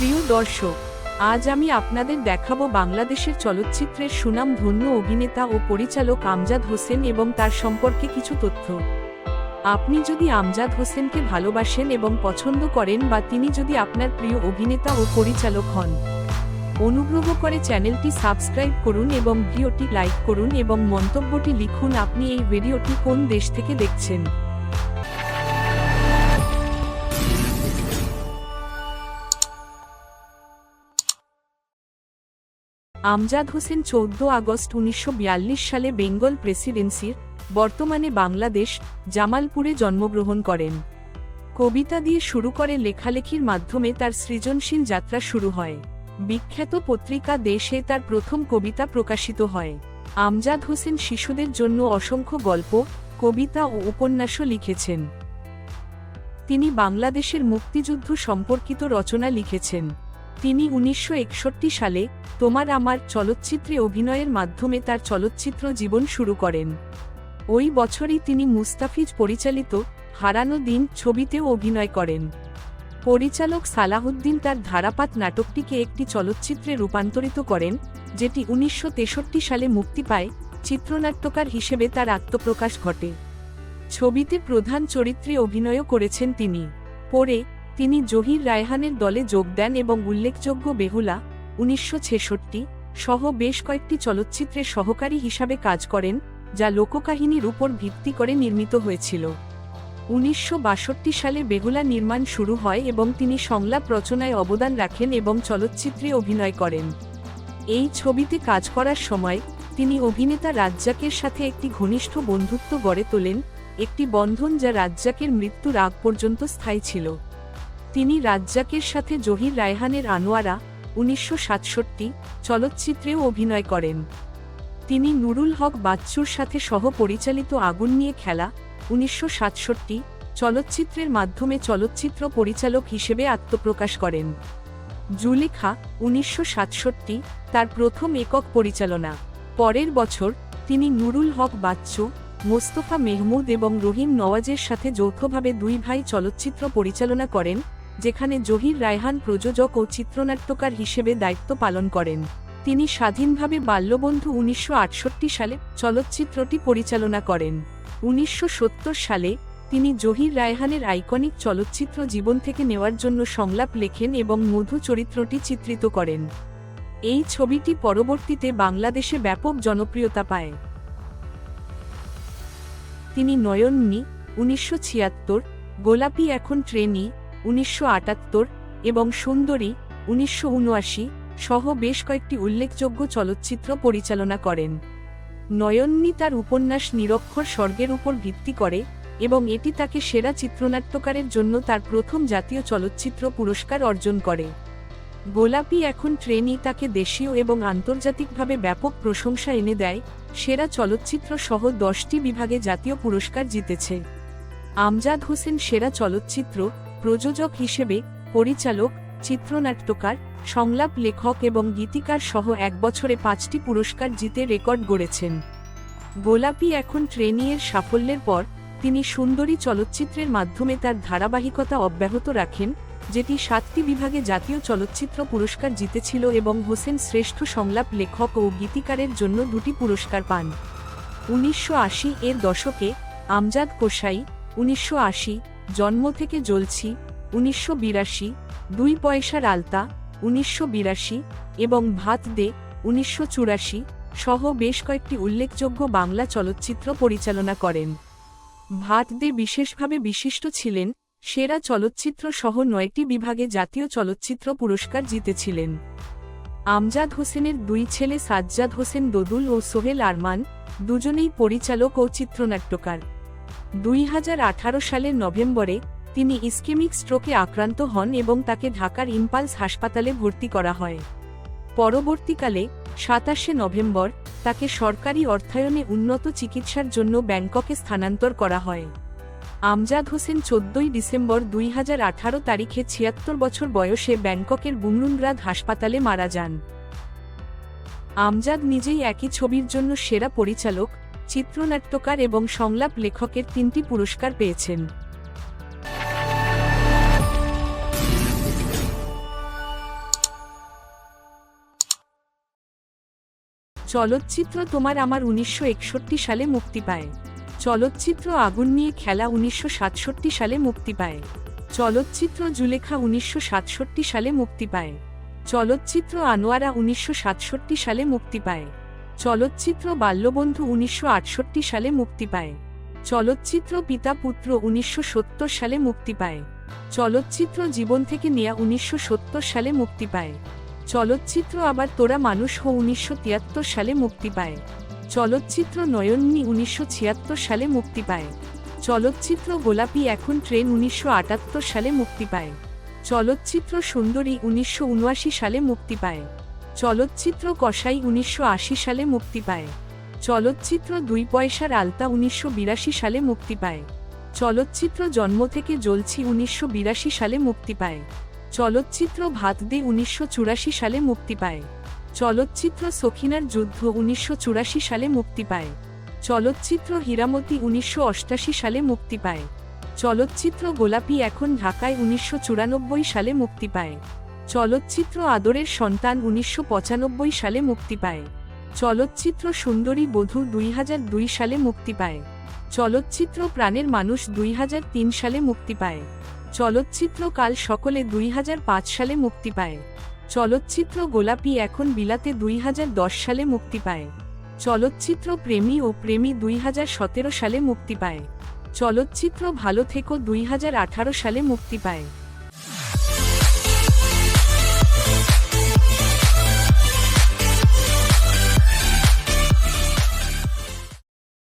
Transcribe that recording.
প্রিয় দর্শক, আজ আমি আপনাদের দেখাবো বাংলাদেশের চলচ্চিত্রের সুনামধন্য অভিনেতা ও পরিচালক আমজাদ হোসেন এবং তার সম্পর্কে কিছু তথ্য। আপনি যদি আমজাদ হোসেনকে ভালোবাসেন এবং পছন্দ করেন বা তিনি যদি আপনার প্রিয় অভিনেতা ও পরিচালক হন, অনুগ্রহ করে চ্যানেলটি সাবস্ক্রাইব করুন এবং ভিডিওটি লাইক করুন এবং মন্তব্যটি লিখুন আপনি এই ভিডিওটি কোন দেশ থেকে দেখছেন। আমজাদ হোসেন 14 আগস্ট 1942 সালে বেঙ্গল প্রেসিডেন্সির, বর্তমানে বাংলাদেশ, জামালপুরে জন্মগ্রহণ করেন। কবিতা দিয়ে শুরু করে লেখালেখির মাধ্যমে তার সৃজনশীল যাত্রা শুরু হয়। বিখ্যাত পত্রিকা দেশে তার প্রথম কবিতা প্রকাশিত হয়। আমজাদ হোসেন শিশুদের জন্য অসংখ্য গল্প, কবিতা ও উপন্যাসও লিখেছেন। তিনি বাংলাদেশের মুক্তিযুদ্ধ সম্পর্কিত রচনা লিখেছেন। তিনি 1961 সালে তোমার আমার চলচ্চিত্রে অভিনয়ের মাধ্যমে তার চলচ্চিত্র জীবন শুরু করেন। ওই বছরই তিনি মুস্তাফিজ পরিচালিত হারানো দিন ছবিতেও অভিনয় করেন। পরিচালক সালাহউদ্দিন তার ধারাপাত নাটকটিকে একটি চলচ্চিত্রে রূপান্তরিত করেন, যেটি 1963 সালে মুক্তি পায়। চিত্রনাট্যকার হিসেবে তার আত্মপ্রকাশ ঘটে। ছবিতে প্রধান চরিত্রে অভিনয়ও করেছেন তিনি। পরে তিনি জহির রায়হানের দলে যোগ দেন এবং উল্লেখযোগ্য বেহুলা 1966 সহ বেশ কয়েকটি চলচ্চিত্রে সহকারী হিসাবে কাজ করেন, যা লোককাহিনীর উপর ভিত্তি করে নির্মিত হয়েছিল। 1962 সালে বেহুলা নির্মাণ শুরু হয় এবং তিনি সংলাপ রচনায় অবদান রাখেন এবং চলচ্চিত্রে অভিনয় করেন। এই ছবিতে কাজ করার সময় তিনি অভিনেতা রাজ্জাকের সাথে একটি ঘনিষ্ঠ বন্ধুত্ব গড়ে তোলেন, একটি বন্ধন যা রাজ্জাকের মৃত্যুর আগ পর্যন্ত স্থায়ী ছিল। তিনি রাজ্জাকের সাথে জহির রায়হানের আনোয়ারা 1967 চলচ্চিত্রেও অভিনয় করেন। তিনি নুরুল হক বাচ্চুর সাথে সহ পরিচালিত আগুন নিয়ে খেলা 1967 চলচ্চিত্রের মাধ্যমে চলচ্চিত্র পরিচালক হিসেবে আত্মপ্রকাশ করেন। জুলেখা 1967 তার প্রথম একক পরিচালনা। পরের বছর তিনি নুরুল হক বাচ্চু, মোস্তফা মেহমুদ এবং রহিম নওয়াজের সাথে যৌথভাবে দুই ভাই চলচ্চিত্র পরিচালনা করেন, যেখানে জহির রায়হান প্রযোজক ও চিত্রনাট্যকার হিসেবে দায়িত্ব পালন করেন। তিনি স্বাধীনভাবে বাল্যবন্ধু 1968 সালে চলচ্চিত্রটি পরিচালনা করেন। 1970 সালে তিনি জহির রায়হানের আইকনিক চলচ্চিত্র জীবন থেকে নেওয়ার জন্য সংলাপ লেখেন এবং মধু চরিত্রটি চিত্রিত করেন। এই ছবিটি পরবর্তীতে বাংলাদেশে ব্যাপক জনপ্রিয়তা পায়। তিনি নয়ননী 1976, গোলাপী এখন ট্রেনি 1978 এবং সুন্দরী 1979 সহ বেশ কয়েকটি উল্লেখযোগ্য চলচ্চিত্র পরিচালনা করেন। নয়ননী তার উপন্যাস নিরক্ষর স্বর্গের উপর ভিত্তি করে এবং এটি তাকে সেরা চিত্রনাট্যকারের জন্য তার প্রথম জাতীয় চলচ্চিত্র পুরস্কার অর্জন করে। গোলাপী এখন ট্রেনি তাকে দেশীয় এবং আন্তর্জাতিকভাবে ব্যাপক প্রশংসা এনে দেয়, সেরা চলচ্চিত্র সহ 10টি বিভাগে জাতীয় পুরস্কার জিতেছে। আমজাদ হোসেন সেরা চলচ্চিত্র প্রযোজক হিসেবে, পরিচালক, চিত্রনাট্যকার, সংলাপ লেখক এবং গীতিকার সহ এক বছরে 5টি পুরস্কার জিতে রেকর্ড গড়েছেন। গোলাপী এখন ট্রেনির সাফল্যের পর তিনি সুন্দরী চলচ্চিত্রের মাধ্যমে তার ধারাবাহিকতা অব্যাহত রাখেন, যেটি 7টি বিভাগে জাতীয় চলচ্চিত্র পুরস্কার জিতেছিল এবং হোসেন শ্রেষ্ঠ সংলাপ লেখক ও গীতিকারের জন্য 2টি পুরস্কার পান। 1980 এর দশকে আমজাদ কোসাই 1980, জন্ম থেকে জ্বলছি 1982, 2 পয়সার আলতা 1982 এবং ভাত দে 1984 সহ বেশ কয়েকটি উল্লেখযোগ্য বাংলা চলচ্চিত্র পরিচালনা করেন। ভাত দে বিশেষভাবে বিশিষ্ট ছিলেন, সেরা চলচ্চিত্র সহ 9টি বিভাগে জাতীয় চলচ্চিত্র পুরস্কার জিতেছিলেন। আমজাদ হোসেনের 2 ছেলে সাজ্জাদ হোসেন দোদুল ও সোহেল আরমান, দুজনেই পরিচালক ও চিত্রনাট্যকার। 2018 সালের নভেম্বরে তিনি ইসকেমিক স্ট্রোকে আক্রান্ত হন এবং তাকে ঢাকার ইম্পালস হাসপাতালে ভর্তি করা হয়। পরবর্তীকালে 27 নভেম্বর তাকে সরকারি অর্থায়নে উন্নত চিকিৎসার জন্য ব্যাংককে স্থানান্তর করা হয়। আমজাদ হোসেন 14 ডিসেম্বর 2018 তারিখে 76 বছর বয়সে ব্যাংককের বুমরুনগ্রাদ হাসপাতালে মারা যান। আমজাদ নিজেই একই ছবির জন্য সেরা পরিচালক, চিত্রনাট্যকার এবং সংলাপ লেখকের 3টি পুরস্কার পেয়েছেন। চলচ্চিত্র তোমার আমার 1961 সালে মুক্তি পায়। চলচ্চিত্র আগুন নিয়ে খেলা 1967 সালে মুক্তি পায়। চলচ্চিত্র জুলেখা 1967 সালে মুক্তি পায়। চলচ্চিত্র আনোয়ারা 1967 সালে মুক্তি পায়। চলচ্চিত্র বাল্যবন্ধু 1968 সালে মুক্তি পায়। চলচ্চিত্র পিতা পুত্র 1970 সালে মুক্তি পায়। চলচ্চিত্র জীবন থেকে নেয়া 1970 সালে মুক্তি পায়। চলচ্চিত্র আবার তোরা মানুষ হো 1973 সালে মুক্তি পায়। চলচ্চিত্র নয়ননী 1976 সালে মুক্তি পায়। চলচ্চিত্র গোলাপি এখন ট্রেন 1978 সালে মুক্তি পায়। চলচ্চিত্র সুন্দরী 1979 সালে মুক্তি পায়। চলচ্চিত্র কসাই 1980 সালে মুক্তি পায়। চলচ্চিত্র দুই পয়সার আলতা 1982 সালে মুক্তি পায়। চলচ্চিত্র জন্ম থেকে জ্বলছি 1982 সালে মুক্তি পায়। চলচ্চিত্র ভাত দে 1984 সালে মুক্তি পায়। চলচ্চিত্র সখিনার যুদ্ধ 1984 সালে মুক্তি পায়। চলচ্চিত্র হীরামতি 1988 সালে মুক্তি পায়। চলচ্চিত্র গোলাপি এখন ঢাকায় 1994 সালে মুক্তি পায়। চলচ্চিত্র আদরের সন্তান 1995 সালে মুক্তি পায়। চলচ্চিত্র সুন্দরী বধূ 2002 সালে মুক্তি পায়। চলচ্চিত্র প্রাণের মানুষ 2003 সালে মুক্তি পায়। চলচ্চিত্র কাল সকলে 2005 সালে মুক্তি পায়। চলচ্চিত্র গোলাপি এখন বিলাতে 2010 সালে মুক্তি পায়। চলচ্চিত্র প্রেমী ও প্রেমী 2017 সালে মুক্তি পায়। চলচ্চিত্র ভালো থেকো 2018 সালে মুক্তি পায়।